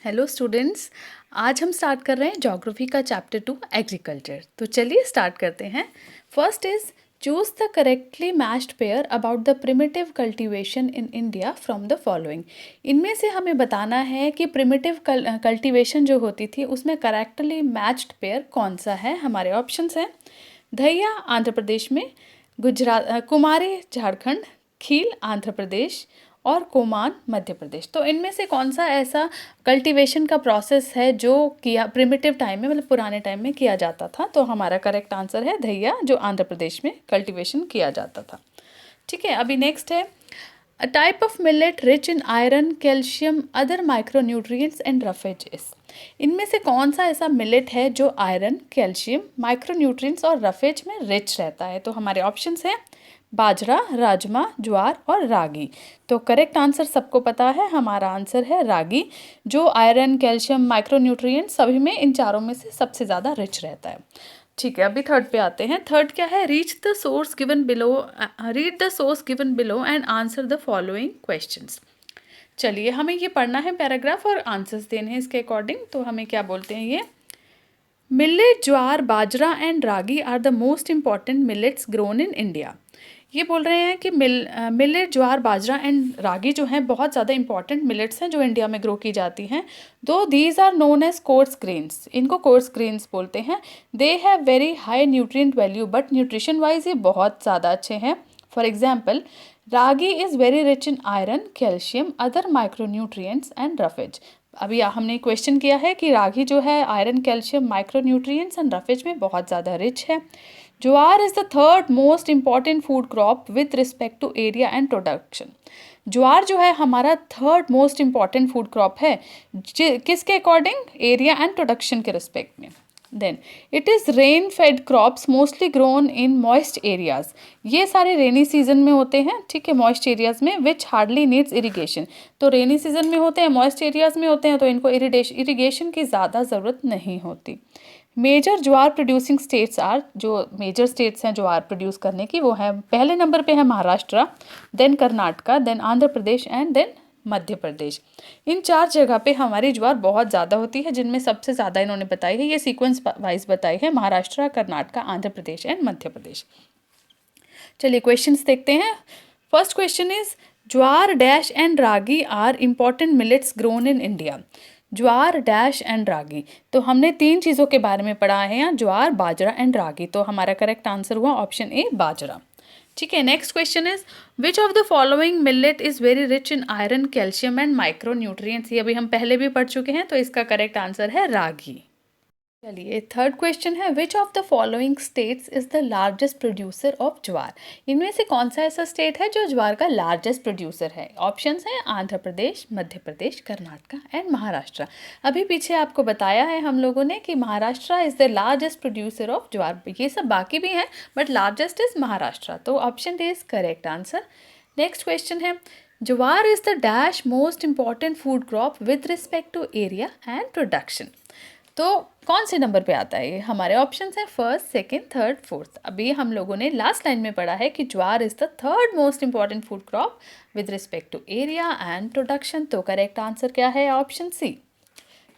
Hello students. आज हम start कर रहे हैं ज्योग्राफी का चैप्टर 2 एग्रीकल्चर। तो चलिए स्टार्ट करते हैं। First is choose the correctly matched pair about the primitive cultivation in India from the following. इनमें से हमें बताना है कि प्रिमिटिव कल्टीवेशन जो होती थी उसमें करेक्टली मैच्ड पेयर कौन सा है। हमारे ऑप्शंस हैं धैया आंध्र प्रदेश में, कुमारी झारखंड, खील आंध्र प्रदेश और कोमान मध्य प्रदेश। तो इनमें से कौन सा ऐसा कल्टीवेशन का प्रोसेस है जो किया प्रिमिटिव टाइम में, मतलब पुराने टाइम में किया जाता था। तो हमारा करेक्ट आंसर है धैया, जो आंध्र प्रदेश में कल्टीवेशन किया जाता था। ठीक है, अभी नेक्स्ट है a type of millet rich in iron, calcium, other micronutrients and roughages. इनमें से कौन सा ऐसा मिलेट है जो आयरन, कैल्शियम, माइक्रोन्यूट्रिएंट्स और रफेज में रिच रहता है। तो हमारे ऑप्शंस हैं बाजरा, राजमा, ज्वार और रागी। तो करेक्ट आंसर सबको पता है, हमारा आंसर है रागी, जो आयरन, कैल्शियम, माइक्रोन्यूट्रिएंट सभी में, इन चारों में से सबसे ज़्यादा रिच रहता है। ठीक है, अभी थर्ड पे आते हैं। थर्ड क्या है, read the source given below and answer the following questions. चलिए, हमें ये पढ़ना है पैराग्राफ और आंसर्स देने हैं इसके अकॉर्डिंग। तो हमें क्या बोलते हैं ये, millet, jowar, bajra and ragi are the most important millets grown in India. ये बोल रहे हैं कि मिलेट, ज्वार, बाजरा एंड रागी जो हैं बहुत ज़्यादा इंपॉर्टेंट मिलेट्स हैं जो इंडिया में ग्रो की जाती हैं। Though these are known as coarse grains, इनको कोर्स ग्रेन्स बोलते हैं। They have very high nutrient value, but nutrition wise ये बहुत ज़्यादा अच्छे हैं। For example, ragi is very rich in iron, calcium, other micronutrients and roughage. अभी हमने क्वेश्चन किया है कि रागी जो है iron, calcium, micronutrients and roughage में बहुत ज़्यादा रिच है। Jowar is the third most important food crop with respect to area and production. Jowar जो है हमारा third most important food crop है, किसके अकॉर्डिंग, एरिया एंड प्रोडक्शन के रिस्पेक्ट में। Then it is rain fed crops mostly grown in moist areas. ये सारे rainy season में होते हैं, ठीक है, मॉइस्ट एरियाज में, विच हार्डली नीड्स इरिगेशन। तो रेनी सीजन में होते हैं, मॉइस्ट एरियाज में होते हैं, तो इनको इरिगेशन की ज़्यादा ज़रूरत नहीं होती। Major jowar producing states are, जो मेजर स्टेट्स हैं ज्वार प्रोड्यूस करने की, वो है पहले नंबर पे है Maharashtra, then Karnataka, then Andhra Pradesh and then Madhya Pradesh. इन चार जगह पे हमारी ज्वार बहुत ज़्यादा होती है, जिनमें सबसे ज़्यादा इन्होंने बताई है, ये सीक्वेंस वाइज बताई है, महाराष्ट्र, कर्नाटका, आंध्र प्रदेश एंड मध्य प्रदेश। चलिए क्वेश्चंस देखते हैं। First question is jowar dash and ragi are important millets grown in India. Jowar dash and ragi, तो हमने तीन चीज़ों के बारे में पढ़ा है यहाँ, ज्वार, बाजरा एंड रागी। तो हमारा करेक्ट आंसर हुआ ऑप्शन ए, बाजरा। ठीक है, next question is which of the following millet is very rich in iron, calcium and micro nutrients. ये अभी हम पहले भी पढ़ चुके हैं, तो इसका करेक्ट आंसर है रागी। चलिए, थर्ड क्वेश्चन है which of the following states is the largest producer of jowar. इनमें से कौन सा ऐसा स्टेट है जो ज्वार का लार्जेस्ट प्रोड्यूसर है। ऑप्शंस हैं आंध्र प्रदेश, मध्य प्रदेश, कर्नाटका एंड महाराष्ट्र। अभी पीछे आपको बताया है हम लोगों ने कि Maharashtra is the largest producer of jowar. ये सब बाकी भी हैं, बट लार्जेस्ट इज महाराष्ट्र। तो option D is correct answer. Next question है jowar is the dash most important food crop with respect to area and production. तो कौन से नंबर पे आता है ये, हमारे ऑप्शन है फर्स्ट, सेकंड, थर्ड, फोर्थ। अभी हम लोगों ने लास्ट लाइन में पढ़ा है कि jowar is the third most important food crop with respect to area and production. तो करेक्ट आंसर क्या है, ऑप्शन सी।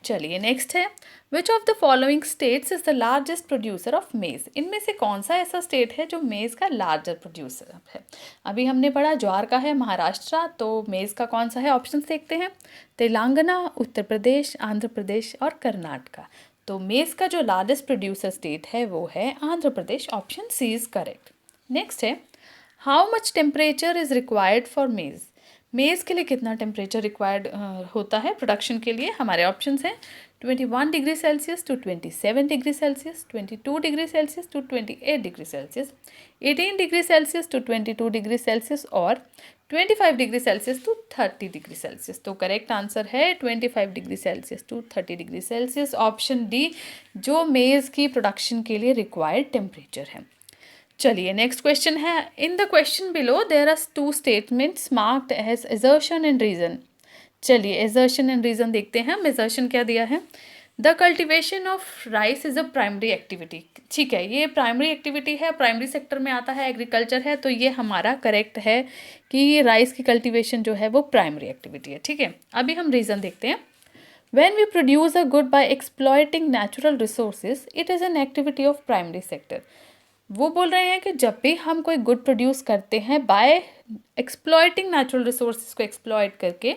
चलिए नेक्स्ट है which of the following states is the largest producer of maize. इनमें से कौन सा ऐसा स्टेट है जो मेज का लार्जर प्रोड्यूसर है। अभी हमने पढ़ा ज्वार का है महाराष्ट्र, तो मेज का कौन सा है, ऑप्शन देखते हैं तेलंगाना, उत्तर प्रदेश, आंध्र प्रदेश और कर्नाटका। तो मेज का जो लार्जेस्ट प्रोड्यूसर स्टेट है वो है Andhra Pradesh, option C is correct. Next है how much temperature is required for maize. Maize के लिए कितना टेम्परेचर रिक्वायर्ड होता है प्रोडक्शन के लिए। हमारे ऑप्शंस हैं 21 degree Celsius to 27 degree Celsius, 22 degree Celsius to 28 degree Celsius, 18 degree Celsius to 22 degree Celsius और 25 degree Celsius to 30 degree Celsius. तो करेक्ट आंसर है 25 degree Celsius to 30 degree Celsius, option D, जो maize की production के लिए required temperature है। चलिए next question है in the question below there are two statements marked as assertion and reason. चलिए एजर्शन एंड रीजन देखते हैं। हम एजर्शन क्या दिया है, the cultivation of rice is a primary activity. ठीक है, ये प्राइमरी एक्टिविटी है, प्राइमरी सेक्टर में आता है, एग्रीकल्चर है, तो ये हमारा करेक्ट है कि राइस की कल्टिवेशन जो है वो प्राइमरी एक्टिविटी है। ठीक है, अभी हम रीज़न देखते हैं। When we produce a good by exploiting natural resources, it is an activity of primary sector. वो बोल रहे हैं कि जब भी हम कोई गुड प्रोड्यूस करते हैं बाय एक्सप्लॉइटिंग नेचुरल रिसोर्सेज को एक्सप्लॉइट करके,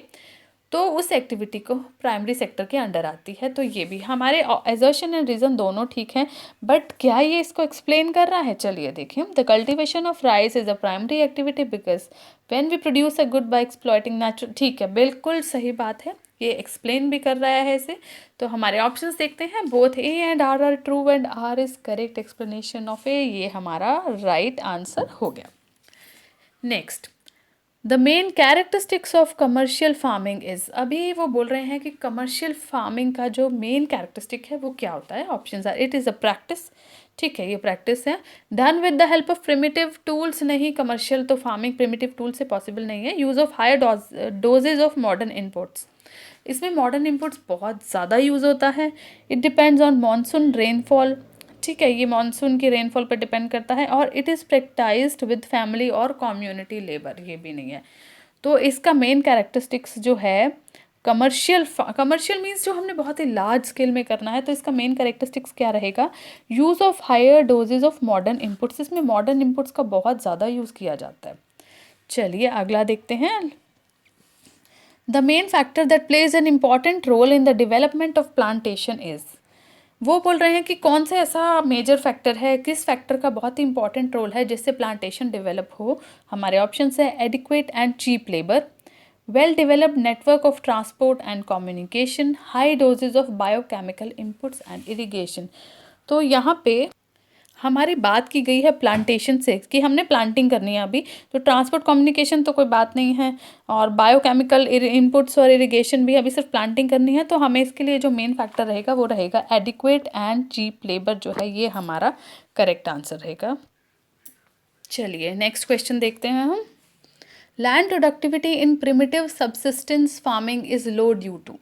तो उस एक्टिविटी को प्राइमरी सेक्टर के अंडर आती है। तो ये भी हमारे एजर्शन एंड रीज़न दोनों ठीक हैं, बट क्या ये इसको एक्सप्लेन कर रहा है? चलिए देखें। The cultivation of rice is a primary activity because when we produce a good by exploiting natural, ठीक है, बिल्कुल सही बात है, ये एक्सप्लेन भी कर रहा है इसे। तो हमारे ऑप्शंस देखते हैं, both A and R true and R is correct explanation of A, ये हमारा राइट आंसर हो गया। Next, the main characteristics of commercial farming is, अभी वो बोल रहे हैं कि कमर्शियल फार्मिंग का जो मेन कैरेक्टरिस्टिक है वो क्या होता है? Options are, it is a practice, ठीक है, ये प्रैक्टिस है। Done with the help of primitive tools, नहीं, कमर्शियल तो फार्मिंग प्रिमिटिव टूल से पॉसिबल नहीं है। Use of higher doses of modern inputs, इसमें मॉडर्न इनपुट्स बहुत ज़्यादा यूज़ होता है। It depends on monsoon rainfall, ठीक है, ये मानसून की रेनफॉल पर डिपेंड करता है। और इट इज़ प्रैक्टाइज्ड विद फैमिली और कम्युनिटी लेबर, ये भी नहीं है। तो इसका मेन कैरेक्टरिस्टिक्स जो है कमर्शियल मीन्स जो हमने बहुत ही लार्ज स्केल में करना है, तो इसका मेन कैरेक्टरिस्टिक्स क्या रहेगा? Use of higher doses of modern inputs, इसमें मॉडर्न इनपुट्स का बहुत ज़्यादा यूज़ किया जाता है। चलिए अगला देखते हैं। The main factor that plays an important role in the development of plantation is, वो बोल रहे हैं कि कौन सा ऐसा मेजर फैक्टर है, किस फैक्टर का बहुत ही इंपॉर्टेंट रोल है जिससे प्लांटेशन डेवलप हो? हमारे ऑप्शंस है adequate and cheap labour, well developed network of transport and communication, high doses of biochemical inputs and irrigation. तो यहाँ पे हमारी बात की गई है प्लांटेशन से कि हमने प्लांटिंग करनी है अभी, तो ट्रांसपोर्ट कम्युनिकेशन तो कोई बात नहीं है, और बायोकेमिकल इनपुट्स और इरिगेशन भी, अभी सिर्फ प्लांटिंग करनी है। तो हमें इसके लिए जो मेन फैक्टर रहेगा वो रहेगा एडिक्वेट एंड चीप लेबर, जो है ये हमारा करेक्ट आंसर रहेगा। चलिए नेक्स्ट क्वेश्चन देखते हैं हम। Land productivity in primitive subsistence farming is low due to,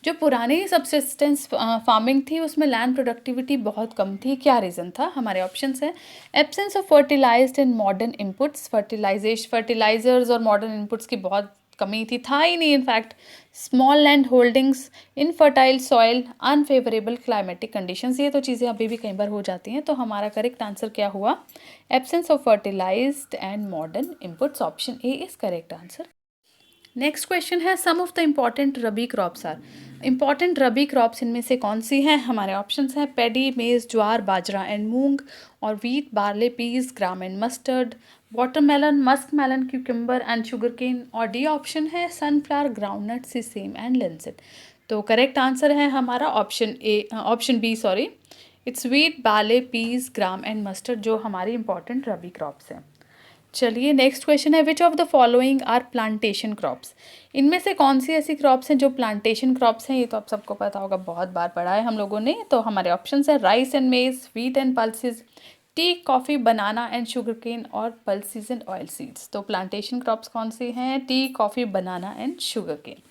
जो पुरानी सबसिस्टेंस फार्मिंग थी उसमें लैंड प्रोडक्टिविटी बहुत कम थी, क्या रीज़न था? हमारे ऑप्शंस हैं absence of fertilized and modern inputs, fertilizers और मॉडर्न इनपुट्स की बहुत कमी थी, था ही नहीं in fact, small land holdings, infertile soil, unfavourable climatic conditions, ये तो चीज़ें अभी भी कई बार हो जाती हैं। तो हमारा करेक्ट आंसर क्या हुआ? Absence of fertilized and modern inputs, option A is correct answer. Next question है some of the important rabi crops are, important rabi crops इनमें से कौन सी हैं? हमारे ऑप्शंस हैं पैडी, मेज, ज्वार, बाजरा एंड मूंग, और wheat, barley, peas, gram and mustard, watermelon, musk melon, cucumber and sugar cane, और डी ऑप्शन है sunflower, groundnut, sesame and linseed. तो करेक्ट आंसर है हमारा option B, sorry, it's wheat, barley, peas, gram and mustard, जो हमारी important रबी crops हैं। चलिए next question है which of the following are plantation crops, इनमें से कौन सी ऐसी क्रॉप्स हैं जो प्लांटेशन क्रॉप्स हैं? ये तो आप सबको पता होगा, बहुत बार पढ़ा है हम लोगों ने। तो हमारे ऑप्शंस है rice and maize, wheat and pulses, tea, coffee, banana and sugar cane, और पल्सेस एंड ऑयल सीड्स। तो प्लांटेशन क्रॉप्स कौन सी हैं? Tea, coffee, banana and sugar cane.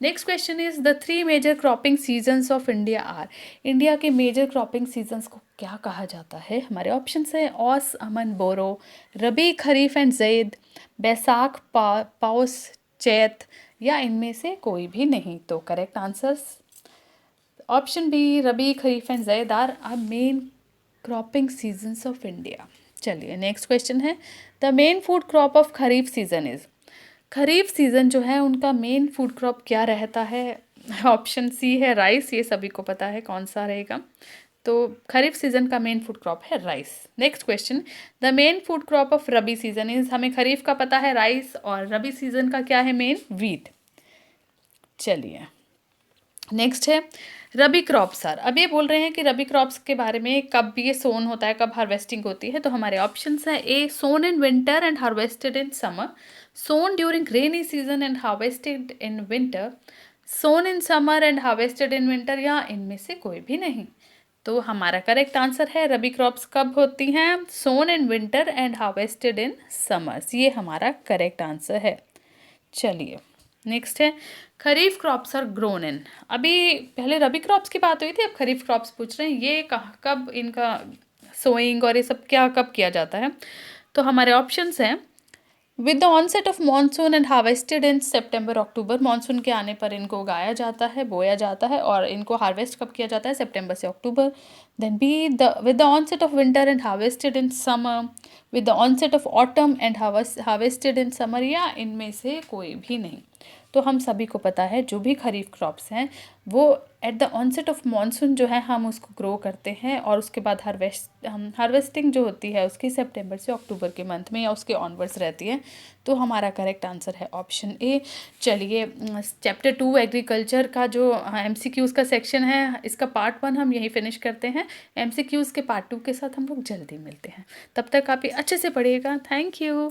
Next question is the 3 major cropping seasons of India are, India के major cropping seasons को क्या कहा जाता है? हमारे ऑप्शंस हैं औस, अमन, बोरो, रबी, खरीफ एंड जैद, बैसाख, पौष, चैत, या इनमें से कोई भी नहीं। तो correct answers option B, rabi, kharif and zaid are main cropping seasons of India. चलिए next question is the main food crop of kharif season is, kharif season जो है उनका मेन फूड क्रॉप क्या रहता है? ऑप्शन सी है राइस, ये सभी को पता है कौन सा रहेगा। तो खरीफ सीज़न का मेन फूड क्रॉप है rice. Next question, the main food crop of rabi season is, हमें खरीफ का पता है राइस, और रबी सीज़न का क्या है मेन? वीट। चलिए नेक्स्ट है रबी क्रॉप्स आर, अब ये बोल रहे हैं कि रबी क्रॉप्स के बारे में, कब ये सोन होता है, कब हार्वेस्टिंग होती है। तो हमारे ऑप्शंस हैं A, sown in winter and harvested in summer, sown during rainy season and harvested in winter, sown in summer and harvested in winter, या इनमें से कोई भी नहीं। तो हमारा करेक्ट आंसर है रबी क्रॉप्स कब होती हैं? sown in winter and harvested in summers, ये हमारा करेक्ट आंसर है। चलिए नेक्स्ट है खरीफ क्रॉप्स आर ग्रोन इन, अभी पहले रबी क्रॉप्स की बात हुई थी, अब खरीफ क्रॉप्स पूछ रहे हैं, ये कब इनका सोइंग और ये सब क्या कब किया जाता है? तो हमारे ऑप्शंस हैं with the onset of monsoon and harvested in September October, monsoon के आने पर इनको उगाया जाता है, बोया जाता है, और इनको हार्वेस्ट कब किया जाता है? सितंबर से अक्टूबर। Then B the with the onset of winter and harvested in summer, with the onset of autumn and harvested in summer, या इनमें से कोई भी नहीं। तो हम सभी को पता है जो भी खरीफ क्रॉप्स हैं वो at the onset of monsoon जो है हम उसको ग्रो करते हैं, और उसके बाद हार्वेस्टिंग जो होती है उसकी सितंबर से अक्टूबर के मंथ में या उसके ऑनवर्ड्स रहती है। तो हमारा करेक्ट आंसर है ऑप्शन ए। चलिए चैप्टर 2 एग्रीकल्चर का जो MCQs का सेक्शन है इसका पार्ट 1 हम यहीं फिनिश करते हैं। MCQs के पार्ट 2 के साथ हम लोग जल्दी मिलते हैं। तब तक आप ये अच्छे से पढ़िएगा। Thank you.